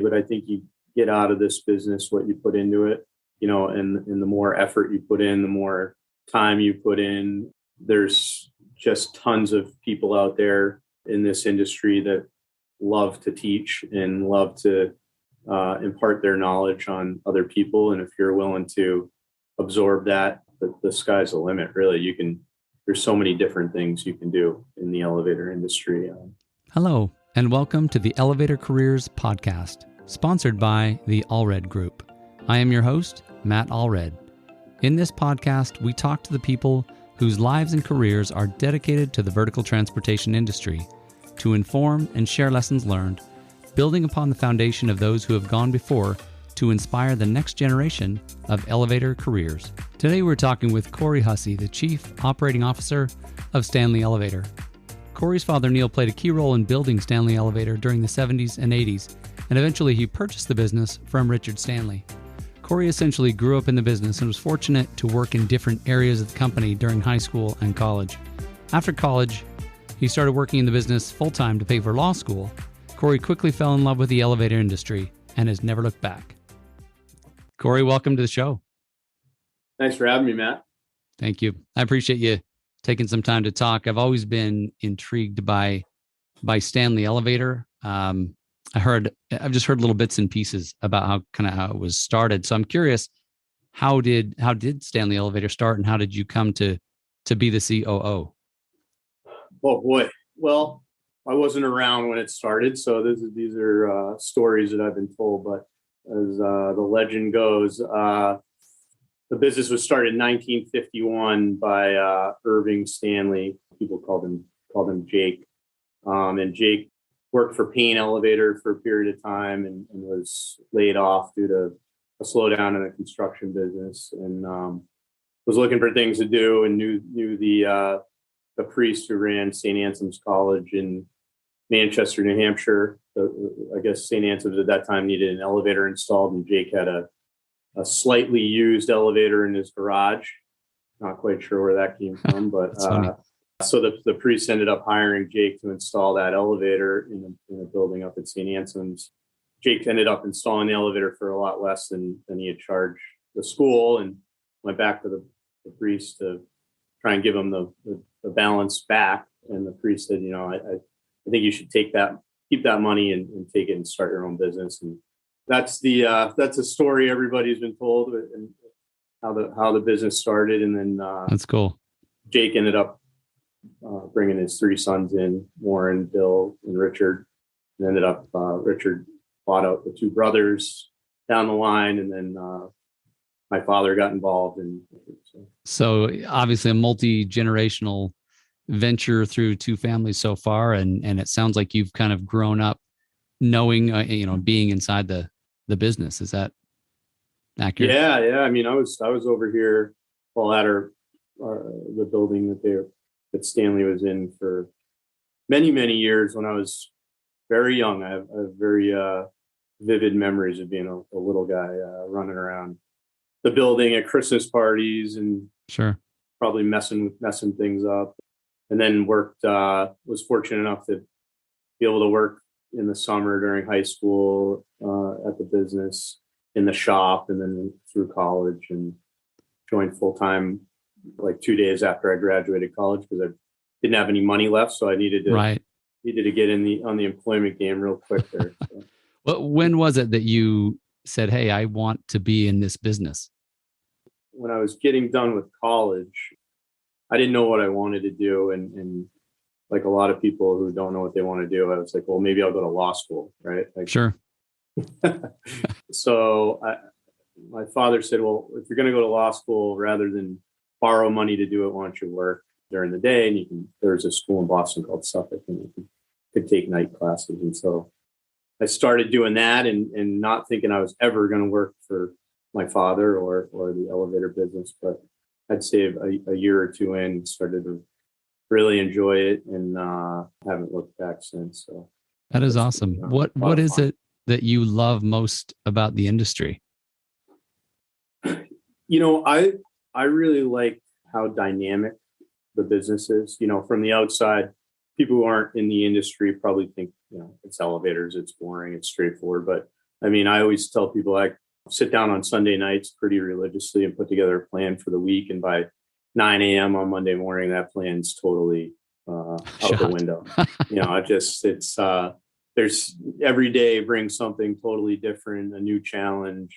but I think you get out of this business what you put into it, and the more effort you put in, the more time you put in. There's just tons of people out there in this industry that love to teach and love to impart their knowledge on other people. And if you're willing to absorb that, the sky's the limit, really. There's so many different things you can do in the elevator industry. Hello, and welcome to the Elevator Careers Podcast, sponsored by the Allred Group. I am your host, Matt Allred. In this podcast, we talk to the people whose lives and careers are dedicated to the vertical transportation industry to inform and share lessons learned, building upon the foundation of those who have gone before to inspire the next generation of elevator careers. Today we're talking with Cory Hussey, the Chief Operating Officer of Stanley Elevator. Cory's father, Neil, played a key role in building Stanley Elevator during the 70s and 80s, and eventually he purchased the business from Richard Stanley. Cory essentially grew up in the business and was fortunate to work in different areas of the company during high school and college. After college, he started working in the business full-time to pay for law school. Cory quickly fell in love with the elevator industry and has never looked back. Cory, welcome to the show. Thanks for having me, Matt. Thank you. I appreciate you taking some time to talk. I've always been intrigued by Stanley Elevator. I've just heard little bits and pieces about how it was started. So I'm curious, how did Stanley Elevator start, and how did you come to be the COO? Oh boy. Well, I wasn't around when it started, so these are stories that I've been told. But as the legend goes, the business was started in 1951 by Irving Stanley. People called him Jake, and Jake worked for Payne Elevator for a period of time and was laid off due to a slowdown in the construction business, and was looking for things to do, and knew the priest who ran St. Anselm's College in Manchester, New Hampshire. I guess St. Anselm's at that time needed an elevator installed, and Jake had a slightly used elevator in his garage. Not quite sure where that came from, but so the priest ended up hiring Jake to install that elevator in a building up at St. Anselm's. Jake ended up installing the elevator for a lot less than he had charged the school, and went back to the priest to try and give him the balance back. And the priest said, I think you should keep that money and take it and start your own business. And that's a story everybody's been told, and how the business started. And then that's cool. Jake ended up bringing his three sons in, Warren, Bill, and Richard. And ended up Richard bought out the two brothers down the line, and then my father got involved. So obviously a multi-generational venture through two families so far, and it sounds like you've kind of grown up knowing, being inside the business. Is that accurate? Yeah. I mean, I was over here at the building that Stanley was in for many, many years when I was very young. I have very vivid memories of being a little guy running around the building at Christmas parties and sure, probably messing things up. And then was fortunate enough to be able to work in the summer during high school at the business, in the shop, and then through college, and joined full time like 2 days after I graduated college because I didn't have any money left, so I needed to get on the employment game real quick there. So. Well, when was it that you said, "Hey, I want to be in this business"? When I was getting done with college, I didn't know what I wanted to do, and like a lot of people who don't know what they want to do, I was like, well, maybe I'll go to law school, right? Sure. So my father said, well, if you're going to go to law school, rather than borrow money to do it, why don't you work during the day? And there's a school in Boston called Suffolk, and you could take night classes. And so I started doing that, and not thinking I was ever going to work for my father or the elevator business, but I'd say a year or two in, started to really enjoy it, and haven't looked back since. So that is awesome. What is it that you love most about the industry? I really like how dynamic the business is. From the outside, people who aren't in the industry probably think, it's elevators, it's boring, it's straightforward. But I mean, I always tell people I sit down on Sunday nights pretty religiously and put together a plan for the week. And by 9 a.m. on Monday morning, that plan's totally out the window. There's every day brings something totally different, a new challenge,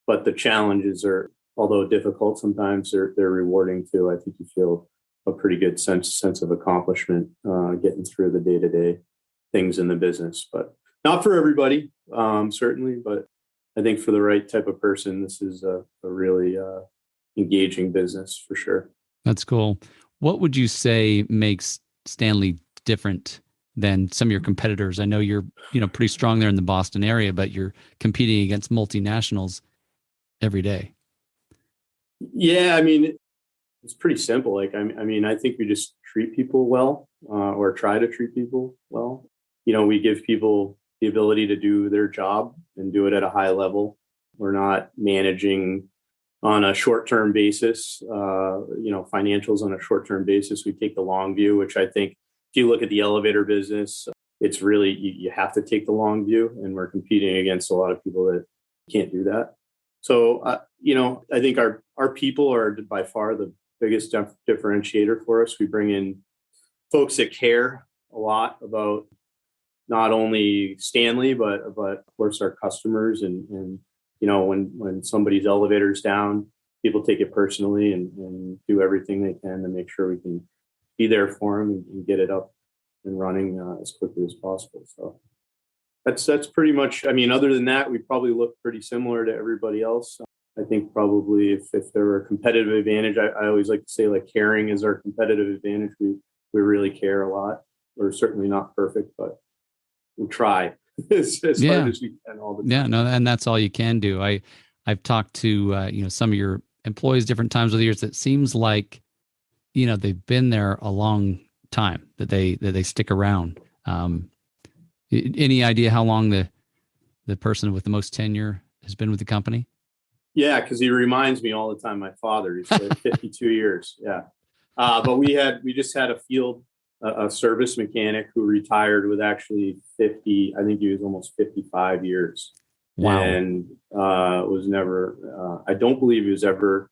but the challenges are, although difficult sometimes, they're rewarding too. I think you feel a pretty good sense of accomplishment getting through the day-to-day things in the business, but not for everybody, certainly, but I think for the right type of person, this is a really engaging business for sure. That's cool. What would you say makes Stanley different than some of your competitors? I know you're, pretty strong there in the Boston area, but you're competing against multinationals every day. Yeah, I mean, it's pretty simple. Like, I think we just treat people well, or try to treat people well. We give people the ability to do their job and do it at a high level. We're not managing on a short-term basis, financials on a short-term basis. We take the long view, which I think if you look at the elevator business, it's really, you have to take the long view, and we're competing against a lot of people that can't do that. So, I think our people are by far the biggest differentiator for us. We bring in folks that care a lot about not only Stanley, but of course our customers. And when somebody's elevator's down, people take it personally and do everything they can to make sure we can be there for them and get it up and running as quickly as possible. So that's pretty much, other than that, we probably look pretty similar to everybody else. I think probably if there were a competitive advantage, I always like to say, like, caring is our competitive advantage. We really care a lot. We're certainly not perfect, but we try as hard as we can all the time. Yeah, no, and that's all you can do. I've talked to some of your employees different times over the years. It seems like they've been there a long time, that they stick around. Any idea how long the person with the most tenure has been with the company? Yeah, because he reminds me all the time. My father, he's like 52 years. Yeah, but we just had a service mechanic who retired with actually 50. I think he was almost 55 years. Wow. And was never. I don't believe he was ever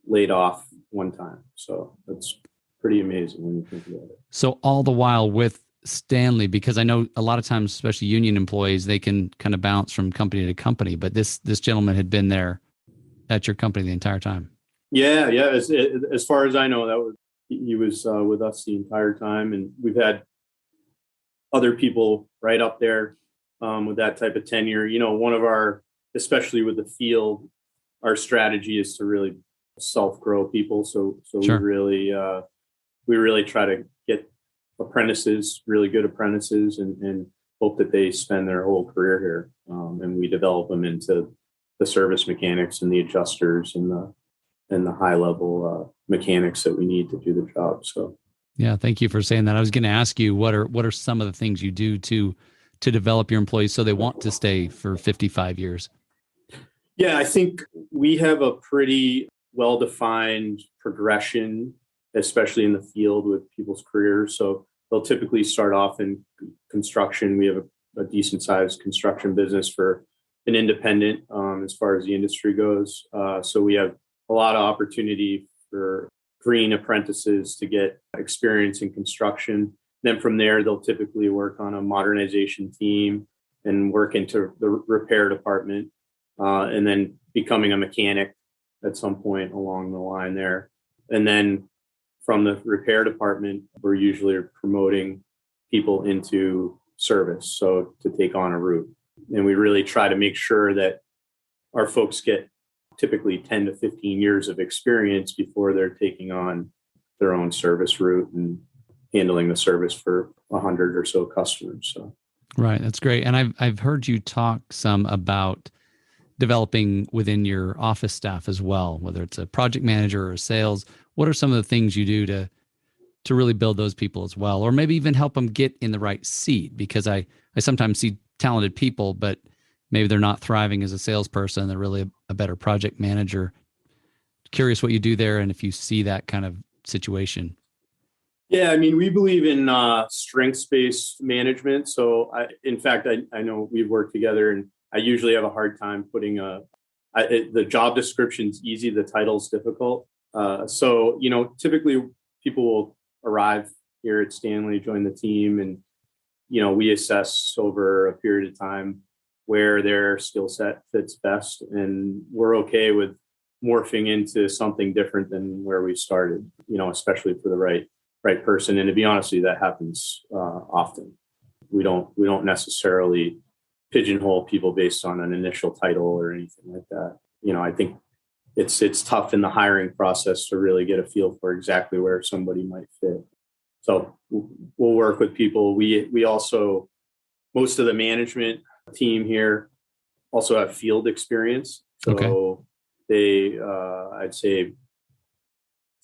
laid off one time. So that's pretty amazing when you think about it. So all the while with Stanley, because I know a lot of times, especially union employees, they can kind of bounce from company to company, but this gentleman had been there at your company the entire time. Yeah. As far as I know, he was with us the entire time, and we've had other people right up there with that type of tenure. One of our, especially with the field, our strategy is to really self-grow people. So sure. we really try to get apprentices, really good apprentices, and hope that they spend their whole career here. And we develop them into the service mechanics and the adjusters and the high level mechanics that we need to do the job. So, yeah, thank you for saying that. I was going to ask you, what are some of the things you do to develop your employees so they want to stay for 55 years? Yeah, I think we have a pretty well-defined progression, especially in the field with people's careers. So they'll typically start off in construction. We have a decent sized construction business for an independent as far as the industry goes. So we have a lot of opportunity for green apprentices to get experience in construction. Then from there, they'll typically work on a modernization team and work into the repair department, and then becoming a mechanic at some point along the line there. And then from the repair department, we're usually promoting people into service, so to take on a route. And we really try to make sure that our folks get typically 10 to 15 years of experience before they're taking on their own service route and handling the service for 100 or so customers. So, right, that's great. And I've heard you talk some about developing within your office staff as well, whether it's a project manager or sales. What are some of the things you do to really build those people as well, or maybe even help them get in the right seat? Because I sometimes see talented people, but maybe they're not thriving as a salesperson. They're really a better project manager. Curious what you do there, and if you see that kind of situation. Yeah, I mean, we believe in strengths-based management. So, in fact, I know we've worked together, and I usually have a hard time putting the job description's easy, the title's difficult. So, typically people will arrive here at Stanley, join the team, and, we assess over a period of time where their skill set fits best. And we're okay with morphing into something different than where we started, especially for the right person. And to be honest with you, that happens often. We don't necessarily pigeonhole people based on an initial title or anything like that. I think it's tough in the hiring process to really get a feel for exactly where somebody might fit. So we'll work with people. We also, most of the management team here also have field experience. So Okay. they, I'd say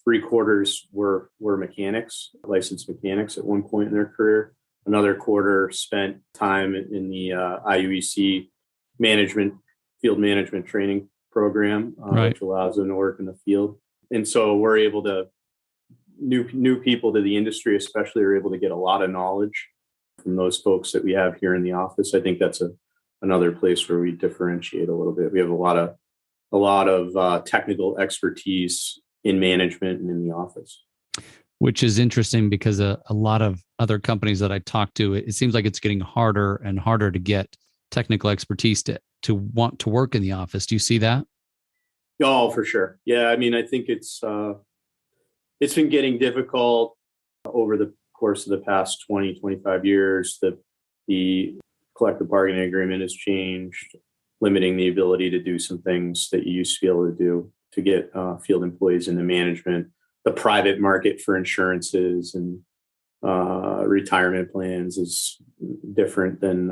3/4 were mechanics, licensed mechanics at one point in their career. Another quarter spent time in the IUEC field management training program, Right. which allows them to work in the field. And so we're able to, new people to the industry especially are able to get a lot of knowledge from those folks that we have here in the office. I think that's another place where we differentiate a little bit. We have a lot of technical expertise in management and in the office. Which is interesting because a lot of other companies that I talk to, it seems like it's getting harder and harder to get technical expertise to want to work in the office. Do you see that? Oh, for sure. Yeah. I mean, I think it's been getting difficult over the course of the past 20, 25 years. The collective bargaining agreement has changed, limiting the ability to do some things that you used to be able to do to get field employees into management. The private market for insurances and retirement plans is different than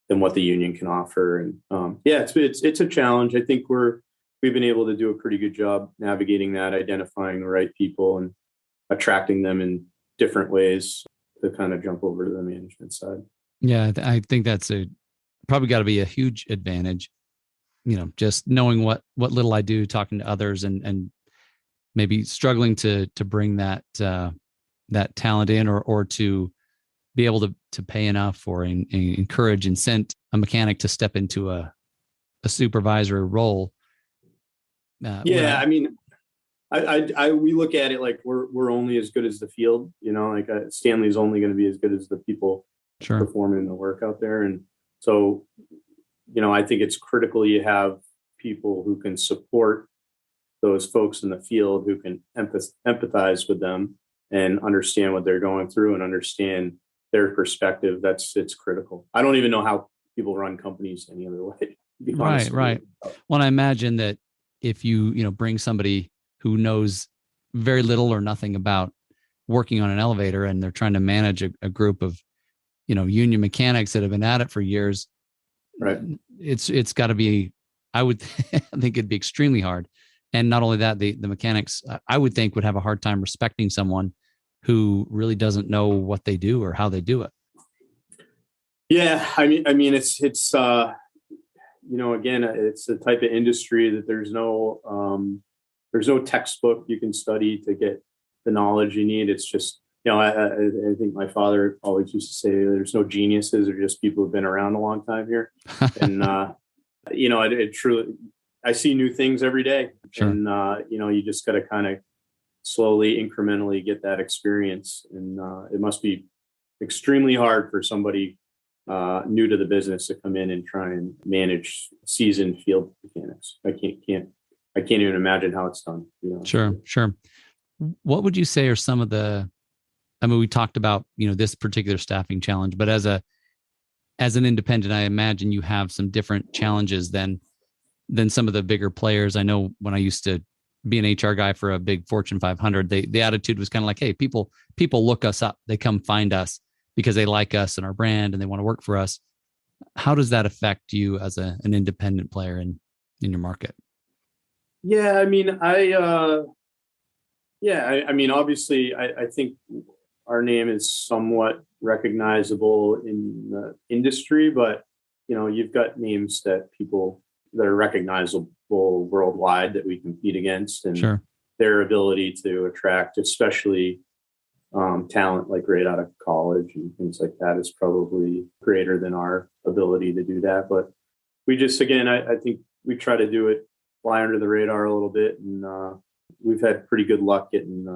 what the union can offer. And it's a challenge. I think we've been able to do a pretty good job navigating that, identifying the right people and attracting them in different ways to kind of jump over to the management side. Yeah, I think that's probably got to be a huge advantage. Just knowing what little I do, talking to others, and maybe struggling to bring that talent in, or to be able to pay enough or encourage and incent a mechanic to step into a supervisory role. I mean, we look at it like we're only as good as the field. Stanley's only going to be as good as the people Sure. performing the work out there. And so, I think it's critical you have people who can support those folks in the field, who can empathize with them and understand what they're going through and understand their perspective. It's critical. I don't even know how people run companies any other way. Right. Well, I imagine that if you bring somebody who knows very little or nothing about working on an elevator, and they're trying to manage a group of union mechanics that have been at it for years, right? It's got to be, I would I think it'd be extremely hard. And not only that, the mechanics, I would think, would have a hard time respecting someone who really doesn't know what they do or how they do it. Yeah, I mean, it's again, it's the type of industry that there's no textbook you can study to get the knowledge you need. It's just, I think my father always used to say, there's no geniuses, or just people who've been around a long time here. And, it truly, I see new things every day. Sure. And, you just got to kind of slowly, incrementally get that experience. And it must be extremely hard for somebody new to the business to come in and try and manage seasoned field mechanics. I can't even imagine how it's done. Sure. What would you say are some of we talked about, this particular staffing challenge, but as an independent, I imagine you have some different challenges than some of the bigger players. I know when I used to be an HR guy for a big Fortune 500, the attitude was kind of like, hey, people look us up. They come find us because they like us and our brand and they want to work for us. How does that affect you as an independent player in your market? Yeah, I mean, I mean, obviously, I think our name is somewhat recognizable in the industry, but you've got names that are recognizable worldwide that we compete against, and sure, their ability to attract, especially talent like right out of college and things like that, is probably greater than our ability to do that. But we just, again, I think we try to do it, fly under the radar a little bit. And we've had pretty good luck getting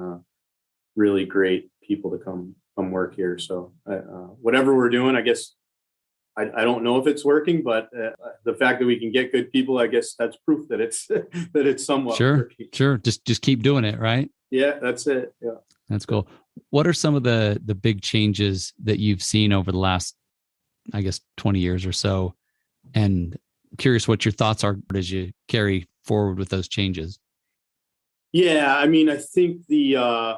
really great people to come work here. So whatever we're doing, I guess, I don't know if it's working, but the fact that we can get good people, I guess that's proof that it's that it's somewhat working. Sure. Just keep doing it, right? Yeah, that's it. Yeah. That's cool. What are some of the big changes that you've seen over the last, I guess, 20 years or so? And curious what your thoughts are as you carry forward with those changes. Yeah, I mean, I think the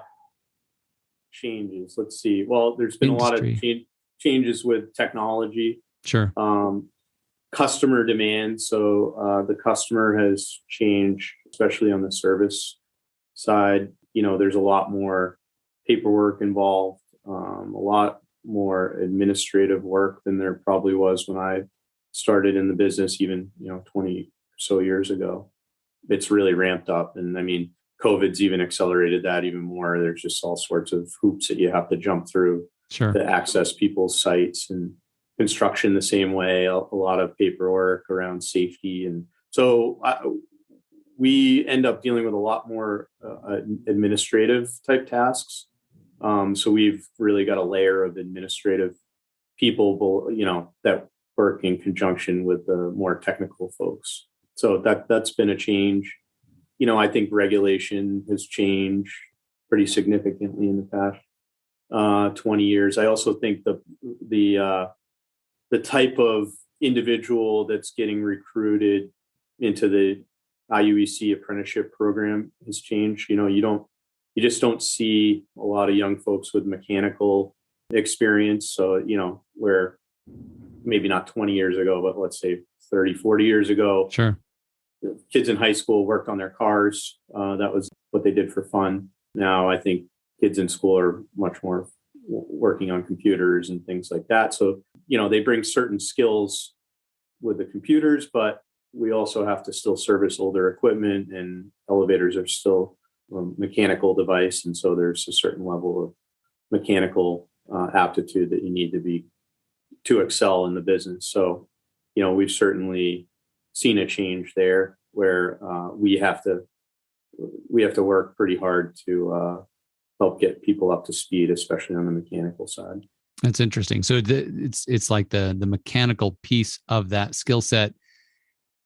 changes, let's see. Well, there's been a lot of changes with technology. Sure. Customer demand. So the customer has changed, especially on the service side. There's a lot more paperwork involved, a lot more administrative work than there probably was when I started in the business, even 20 or so years ago. It's really ramped up, and I mean, COVID's even accelerated that even more. There's just all sorts of hoops that you have to jump through to access people's sites, and construction the same way. A lot of paperwork around safety, and so we end up dealing with a lot more administrative type tasks. So we've really got a layer of administrative people, that work in conjunction with the more technical folks. So that's been a change. I think regulation has changed pretty significantly in the past 20 years. I also think the type of individual that's getting recruited into the IUEC apprenticeship program has changed. You just don't see a lot of young folks with mechanical experience. So, where maybe not 20 years ago, but let's say 30, 40 years ago, sure, kids in high school worked on their cars. That was what they did for fun. Now I think kids in school are much more working on computers and things like that. So, they bring certain skills with the computers, but we also have to still service older equipment, and elevators are still a mechanical device. And so there's a certain level of mechanical aptitude that you need to excel in the business. So, we've certainly seen a change there where we have to work pretty hard to help get people up to speed, especially on the mechanical side. That's interesting. So it's like the mechanical piece of that skill set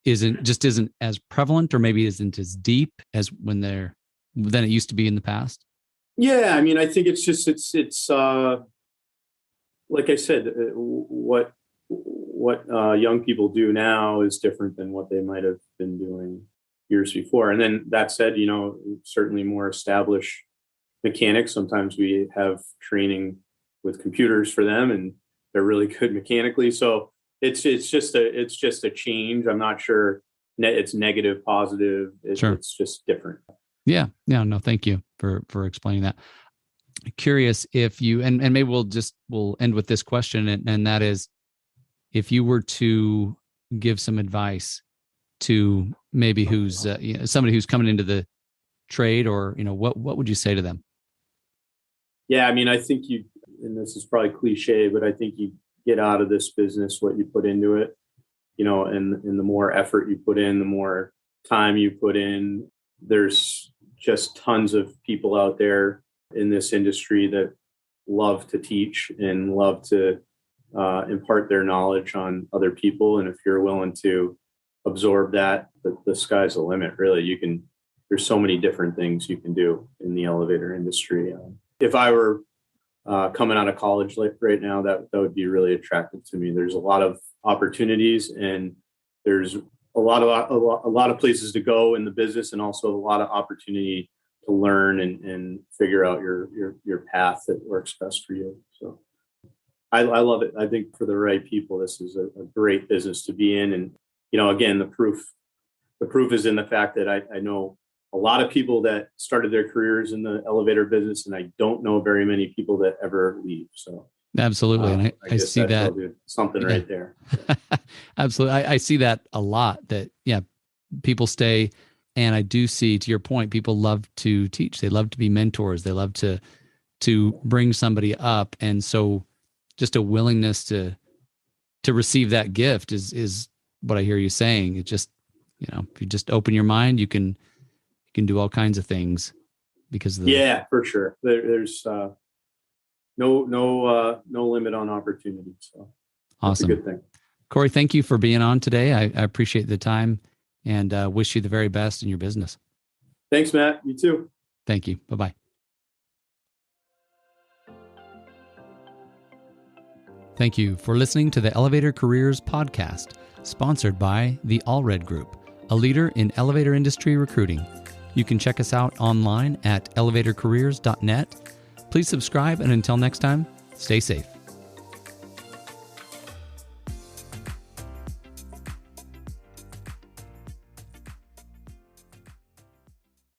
isn't as prevalent, or maybe isn't as deep as than it used to be in the past. Yeah, I mean, I think it's like I said, what young people do now is different than what they might have been doing years before. And then that said, certainly more established mechanics. Sometimes we have training with computers for them, and they're really good mechanically. So it's just a change. I'm not sure it's negative, positive. It's just different. Yeah. No, thank you for explaining that. Curious if you, and maybe we'll end with this question, and that is, if you were to give some advice to maybe who's somebody who's coming into the trade, or what would you say to them? Yeah, I mean, I think and this is probably cliche, but I think you get out of this business what you put into it, and the more effort you put in, the more time you put in. There's just tons of people out there in this industry that love to teach and love to impart their knowledge on other people. And if you're willing to absorb that, the sky's the limit, really. There's so many different things you can do in the elevator industry. If I were coming out of college right now, that would be really attractive to me. There's a lot of opportunities, and there's a lot of places to go in the business, and also a lot of opportunity to learn and figure out your path that works best for you. So I love it. I think for the right people, this is a great business to be in. And, again, the proof is in the fact that I know a lot of people that started their careers in the elevator business, and I don't know very many people that ever leave. So absolutely. And I see that something right there. Absolutely. I see that a lot, that, people stay. And I do see, to your point, people love to teach. They love to be mentors. They love to bring somebody up. And so just a willingness to receive that gift is what I hear you saying. It just, if you just open your mind, you can do all kinds of things because of the, Yeah, for sure. There's no limit on opportunity. So that's awesome. a good thing. Cory, thank you for being on today. I appreciate the time and wish you the very best in your business. Thanks, Matt. You too. Thank you. Bye-bye. Thank you for listening to the Elevator Careers Podcast, sponsored by the Allred Group, a leader in elevator industry recruiting. You can check us out online at elevatorcareers.net. Please subscribe, and until next time, stay safe.